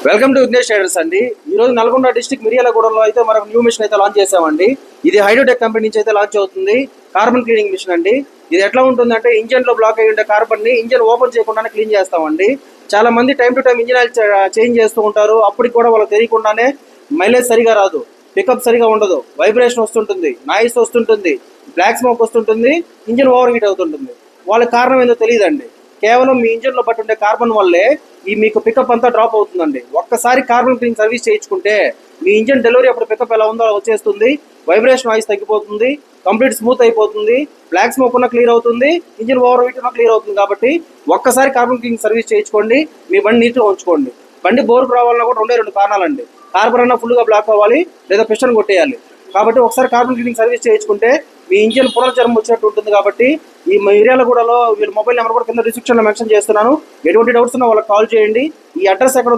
Welcome to Vignesh traders అండి. ఈ రోజు నల్గొండ డిస్ట్రిక్ట్ మిర్యాలగూడలో అయితే మనకు న్యూ మిషన్ అయితే లాంచ్ చేసామండి. ఇది హైడ్రోటెక్ కంపెనీ నుంచి అయితే లాంచ్ అవుతుంది. కార్బన్ క్లీనింగ్ మిషన్ అండి. ఇది ఎట్లా ఉంటుందంటే ఇంజన్ లో బ్లాక్ అయ్యి ఉండే కార్బన్ ని ఇంజన్ ఓపెన్ చేయకుండానే క్లీన్ చేస్తామండి. చాలా మంది time to time engine oil change చేస్తూ ఉంటారు. అప్పటికి కూడా వాళ్ళకి తెలియకుండానే మైలేజ్ సరిగా రాదు, పికప్ సరిగా ఉండదు, వైబ్రేషన్ వస్తుంటుంది, నాయిస్ వస్తుంటుంది, బ్లాక్ స్మోక్ వస్తుంటుంది, ఇంజన్ ఓవర్ హీట్ అవుతుంటుంది. వాళ్ళకి కారణం ఏందో తెలియదండి. కేవలం మీ ఇంజన్లో బట్టి ఉండే కార్బన్ వల్లే ఈ మీకు పికప్ అంతా డ్రాప్ అవుతుందండి. ఒక్కసారి కార్బన్ క్లీన్ సర్వీస్ చేయించుకుంటే మీ ఇంజన్ డెలివరీ అప్పుడు పికప్ ఎలా ఉందో వచ్చేస్తుంది, వైబ్రేషన్ వాయిస్ తగ్గిపోతుంది, కంప్లీట్ స్మూత్ అయిపోతుంది, బ్లాక్ స్మోక్ ఉన్న క్లియర్ అవుతుంది, ఇంజన్ ఓవర్ హీట్ ఉన్న క్లియర్ అవుతుంది. కాబట్టి ఒక్కసారి కార్బన్ క్లీన్ సర్వీస్ చేయించుకోండి, మీ బండి నీట్గా ఉంచుకోండి. బండి బోర్కు రావాలన్నా కూడా రెండు కారణాలండి. కార్బన్ అన్న ఫుల్గా బ్లాక్ అవ్వాలి, లేదా పిస్టన్ కొట్టేయాలి. కాబట్టి ఒకసారి కార్బన్ క్లీనింగ్ సర్వీస్ చేయించుకుంటే మీ ఇంజిన్ పునర్జన్మ వచ్చినట్టు ఉంటుంది. కాబట్టి ఈ మిర్యాలగూడలో వీళ్ళ మొబైల్ నెంబర్ కూడా కింద డిస్క్రిప్షన్లో మెన్షన్ చేస్తున్నాను. ఎటువంటి డౌట్స్ ఉన్నా వాళ్ళకి కాల్ చేయండి. ఈ అడ్రస్ ఎక్కడ